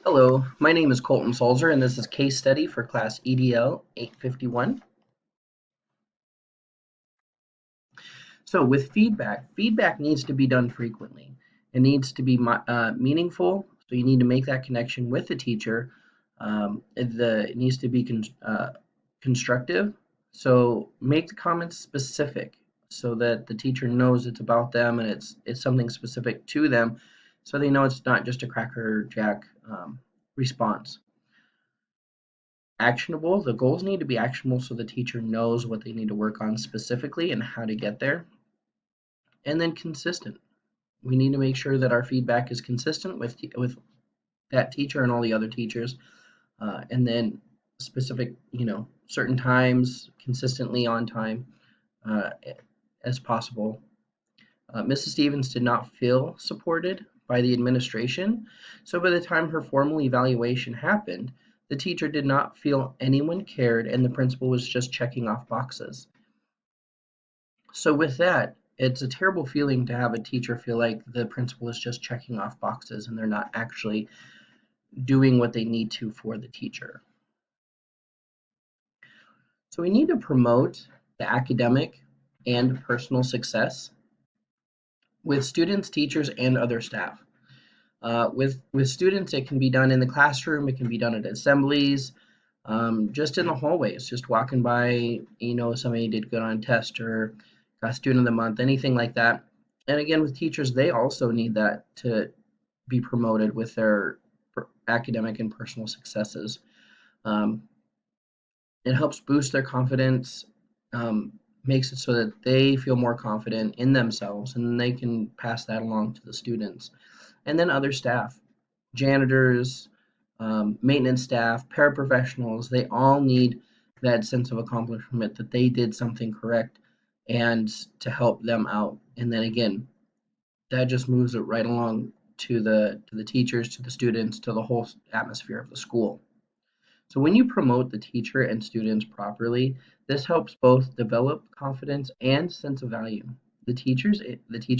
Hello, my name is Colton Salzer, and this is case study for class EDL 851. So with feedback, feedback needs to be done frequently. It needs to be meaningful, so you need to make that connection with the teacher. It needs to be constructive, so make the comments specific so that the teacher knows it's about them and it's something specific to them, so they know it's not just a cracker jack response. Actionable. The goals need to be actionable so the teacher knows what they need to work on specifically and how to get there. And then consistent. We need to make sure that our feedback is consistent with that teacher and all the other teachers. And then specific, certain times, consistently on time uh, as possible. Mrs. Stevens did not feel supported by the administration, so by the time her formal evaluation happened, the teacher did not feel anyone cared and the principal was just checking off boxes. So, with that, it's a terrible feeling to have a teacher feel like the principal is just checking off boxes and they're not actually doing what they need to for the teacher. So, we need to promote the academic and personal success with students, teachers, and other staff. With students, it can be done in the classroom. It can be done at assemblies, just in the hallways, just walking by. Somebody did good on a test or got student of the month, anything like that. And again, with teachers, they also need that to be promoted with their academic and personal successes. Um, it helps boost their confidence, um, makes it so that they feel more confident in themselves, and they can pass that along to the students. And then other staff, janitors, maintenance staff, paraprofessionals, they all need that sense of accomplishment that they did something correct and to help them out. And then again, that just moves it right along to the teachers, to the students, to the whole atmosphere of the school. So when you promote the teacher and students properly, this helps both develop confidence and sense of value. The teacher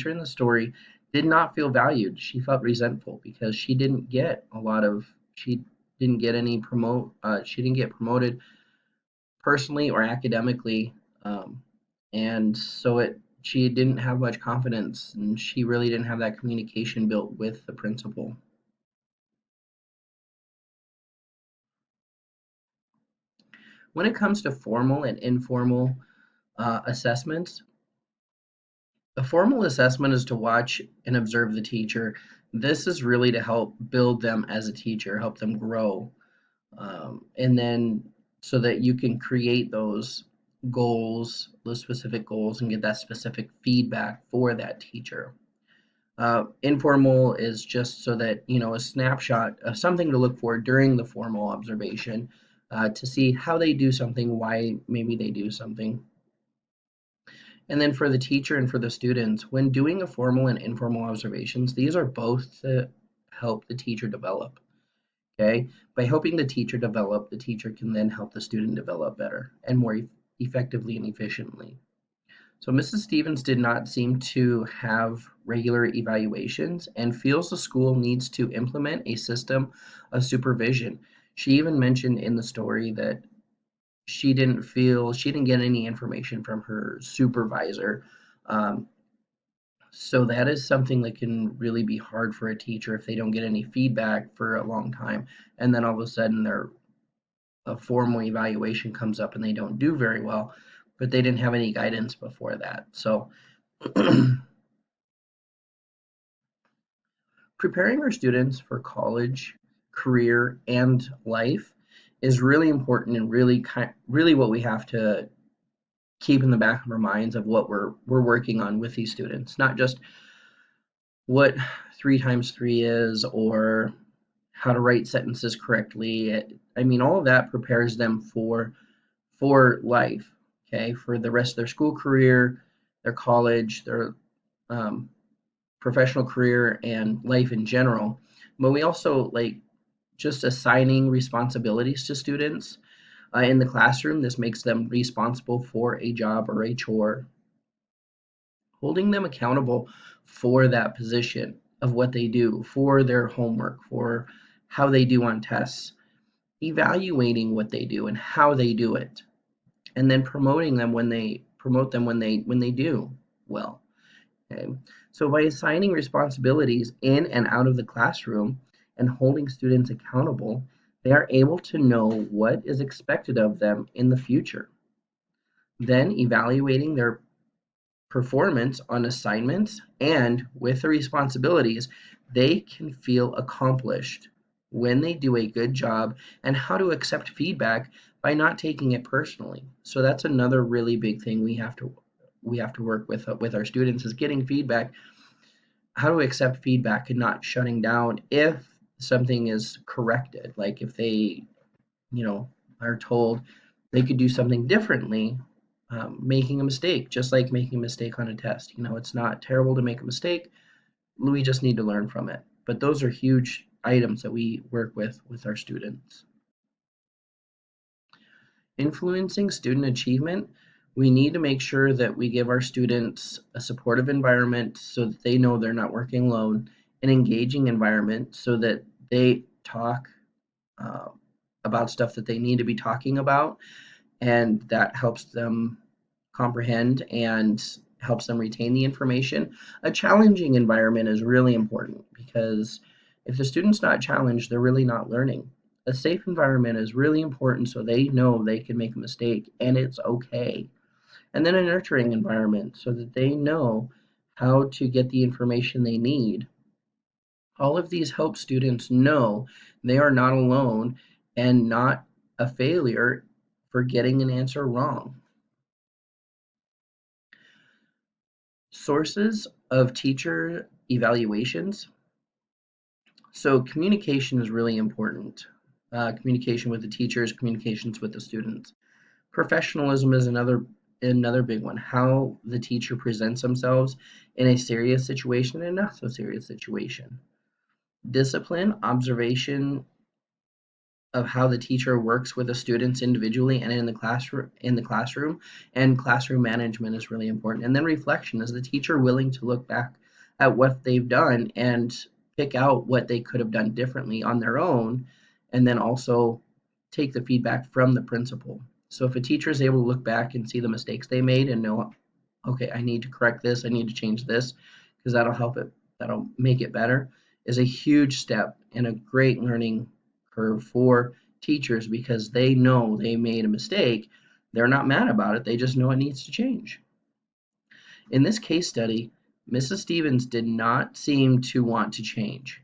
in the story did not feel valued. She felt resentful because she didn't get any she didn't get promoted personally or academically, and so it she didn't have much confidence and she really didn't have that communication built with the principal. When it comes to formal and informal assessments, a formal assessment is to watch and observe the teacher. This is really to help build them as a teacher, help them grow, and then so that you can create those specific goals, and get that specific feedback for that teacher. Informal is just so that, a snapshot of something to look for during the formal observation, to see how they do something, why maybe they do something. And then for the teacher and for the students, when doing a formal and informal observations, these are both to help the teacher develop. Okay. By helping the teacher develop, the teacher can then help the student develop better and more effectively and efficiently. So Mrs. Stevens did not seem to have regular evaluations and feels the school needs to implement a system of supervision. She even mentioned in the story that she didn't get any information from her supervisor. Um, so that is something that can really be hard for a teacher if they don't get any feedback for a long time, and then all of a sudden their a formal evaluation comes up and they don't do very well, but they didn't have any guidance before that. So preparing our students for college, career, and life is really important and really what we have to keep in the back of our minds of what we're working on with these students, not just what 3 times 3 is or how to write sentences correctly. I mean, all of that prepares them for life, okay, for the rest of their school career, their college, their um, professional career, and life in general. But we also like just assigning responsibilities to students in the classroom. This makes them responsible for a job or a chore, holding them accountable for that position of what they do, for their homework, for how they do on tests, evaluating what they do and how they do it, and then promoting them when they do well. Okay. So by assigning responsibilities in and out of the classroom and holding students accountable, they are able to know what is expected of them in the future. Then evaluating their performance on assignments and with the responsibilities, they can feel accomplished when they do a good job, and how to accept feedback by not taking it personally. So that's another really big thing we have to work with our students, is getting feedback, how to accept feedback and not shutting down if something is corrected. Like if they, are told they could do something differently, making a mistake, just like making a mistake on a test. It's not terrible to make a mistake. We just need to learn from it. But those are huge items that we work with our students. Influencing student achievement, we need to make sure that we give our students a supportive environment so that they know they're not working alone, an engaging environment so that they talk uh, about stuff that they need to be talking about, and that helps them comprehend and helps them retain the information. A challenging environment is really important, because if the student's not challenged, they're really not learning. A safe environment is really important so they know they can make a mistake and it's okay. And then a nurturing environment so that they know how to get the information they need. All of these help students know they are not alone and not a failure for getting an answer wrong. Sources of teacher evaluations. So communication is really important. Communication with the teachers, communications with the students. Professionalism is another big one. How the teacher presents themselves in a serious situation and not so serious situation. Discipline, observation of how the teacher works with the students individually and in the classroom, and classroom management is really important. And then reflection, is the teacher willing to look back at what they've done and pick out what they could have done differently on their own, and then also take the feedback from the principal. So if a teacher is able to look back and see the mistakes they made and know, okay, I need to correct this, I need to change this, because that'll make it better, is a huge step and a great learning curve for teachers, because they know they made a mistake. They're not mad about it, they just know it needs to change. In this case study, Mrs. Stevens did not seem to want to change.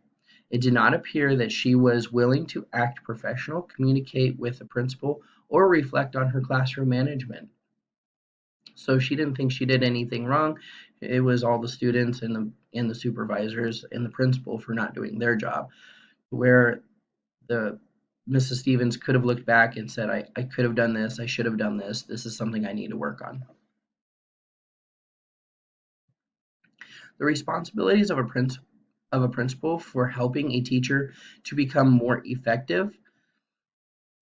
It did not appear that she was willing to act professional, communicate with the principal, or reflect on her classroom management. So she didn't think she did anything wrong. It was all the students and the supervisors and the principal for not doing their job. Where the Mrs. Stevens could have looked back and said, I could have done this, I should have done this. This is something I need to work on. The responsibilities of a principal for helping a teacher to become more effective.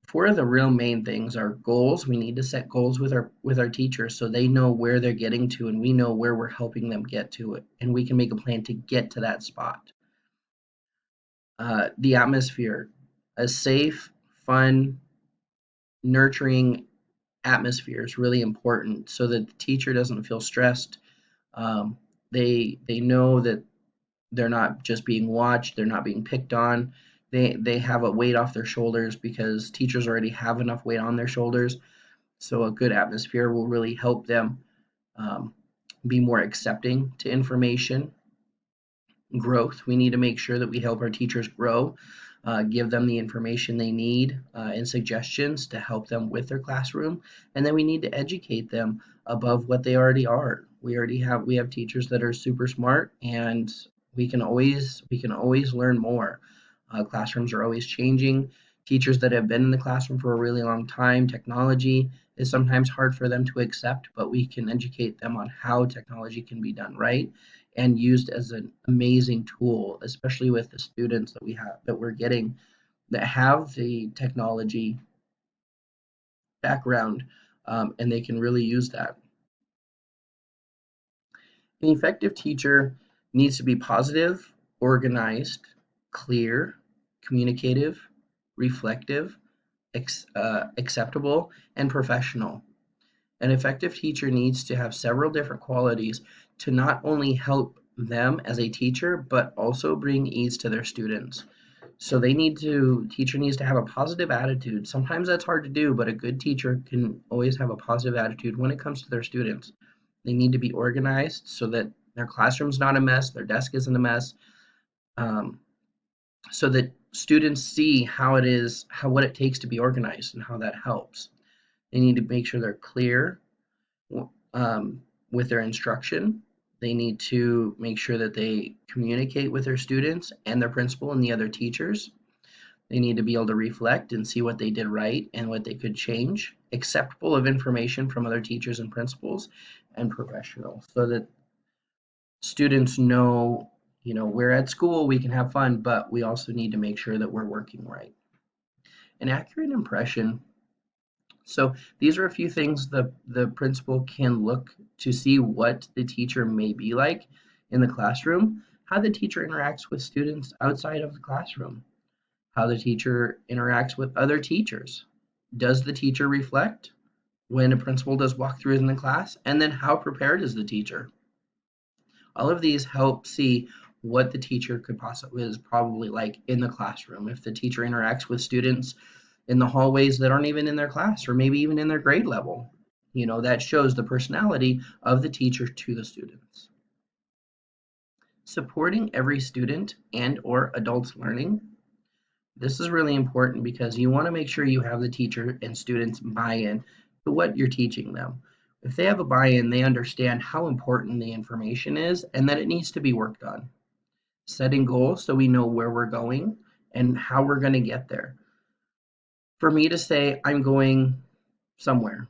Four of the real main things are goals. We need to set goals with our teachers so they know where they're getting to, and we know where we're helping them get to it, and we can make a plan to get to that spot. The atmosphere, a safe, fun, nurturing atmosphere is really important so that the teacher doesn't feel stressed. They know that they're not just being watched, they're not being picked on. They have a weight off their shoulders because teachers already have enough weight on their shoulders. So a good atmosphere will really help them um, be more accepting to information. Growth, we need to make sure that we help our teachers grow, give them the information they need, and suggestions to help them with their classroom. And then we need to educate them above what they already are. We have teachers that are super smart, and we can always learn more. Classrooms are always changing. Teachers that have been in the classroom for a really long time, technology is sometimes hard for them to accept, but we can educate them on how technology can be done right and used as an amazing tool, especially with the students that we're getting that have the technology background, and they can really use that. An effective teacher needs to be positive, organized, clear, communicative, reflective, acceptable, and professional. An effective teacher needs to have several different qualities to not only help them as a teacher, but also bring ease to their students. So teacher needs to have a positive attitude. Sometimes that's hard to do, but a good teacher can always have a positive attitude when it comes to their students. They need to be organized so that their classroom's not a mess, their desk isn't a mess, um, so that students see what it takes to be organized and how that helps. They need to make sure they're clear um, with their instruction. They need to make sure that they communicate with their students and their principal and the other teachers. They need to be able to reflect and see what they did right and what they could change. Acceptable of information from other teachers and principals, and professional, so that students know, we're at school, we can have fun, but we also need to make sure that we're working right. An accurate impression. So these are a few things the principal can look to see what the teacher may be like in the classroom, how the teacher interacts with students outside of the classroom, how the teacher interacts with other teachers. Does the teacher reflect when a principal does walkthroughs in the class? And then how prepared is the teacher? All of these help see what the teacher is probably like in the classroom. If the teacher interacts with students in the hallways that aren't even in their class or maybe even in their grade level, that shows the personality of the teacher to the students. Supporting every student and or adult's learning. This is really important because you want to make sure you have the teacher and students buy-in to what you're teaching them. If they have a buy-in, they understand how important the information is and that it needs to be worked on. Setting goals so we know where we're going and how we're going to get there. For me to say I'm going somewhere,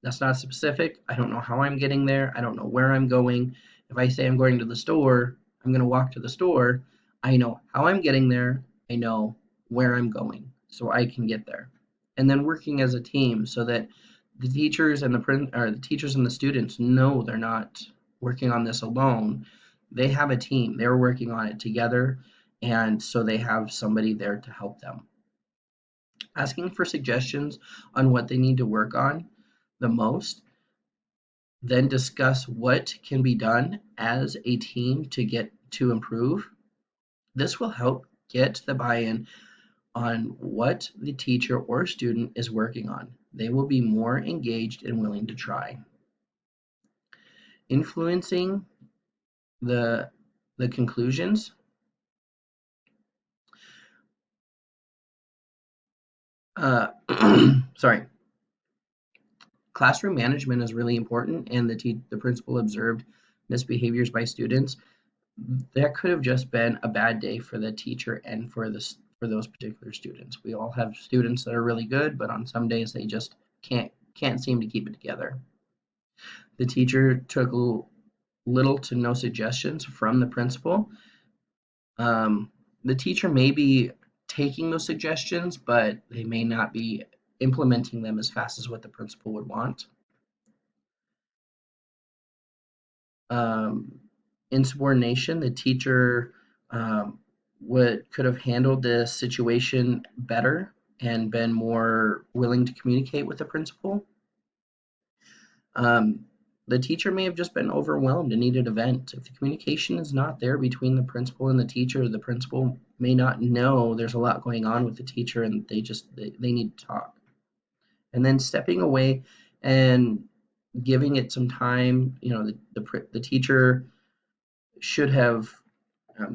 that's not specific. I don't know how I'm getting there. I don't know where I'm going. If I say I'm going to the store, I'm going to walk to the store. I know how I'm getting there. I know where I'm going so I can get there. And then working as a team so that the teachers and the students know they're not working on this alone. They have a team. They're working on it together, and so they have somebody there to help them. Asking for suggestions on what they need to work on the most, then discuss what can be done as a team to improve. This will help get the buy-in on what the teacher or student is working on. They will be more engaged and willing to try. Influencing the conclusions. Sorry. Classroom management is really important, and the principal observed misbehaviors by students. That could have just been a bad day for the teacher and for those particular students. We all have students that are really good, but on some days they just can't seem to keep it together. The teacher took little to no suggestions from the principal. The teacher may be taking those suggestions, but they may not be implementing them as fast as what the principal would want. Insubordination, the teacher could have handled the situation better and been more willing to communicate with the principal. The teacher may have just been overwhelmed and needed a vent. If the communication is not there between the principal and the principal may not know there's a lot going on with the teacher and they need to talk. And then stepping away and giving it some time, the teacher should have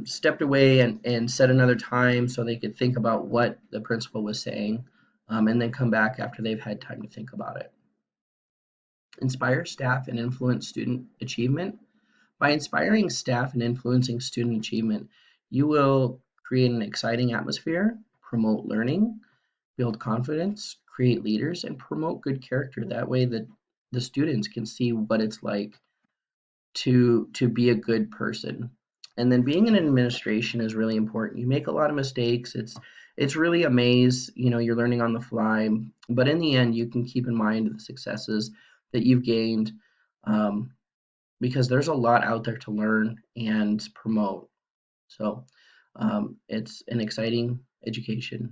stepped away and set another time so they could think about what the principal was saying, and then come back after they've had time to think about it. Inspire staff and influence student achievement. By inspiring staff and influencing student achievement, you will create an exciting atmosphere, promote learning, build confidence, create leaders, and promote good character. That way the students can see what it's like to be a good person. And then being in administration is really important. You make a lot of mistakes. It's really a maze, you're learning on the fly, but in the end you can keep in mind the successes that you've gained, because there's a lot out there to learn and promote. So it's an exciting education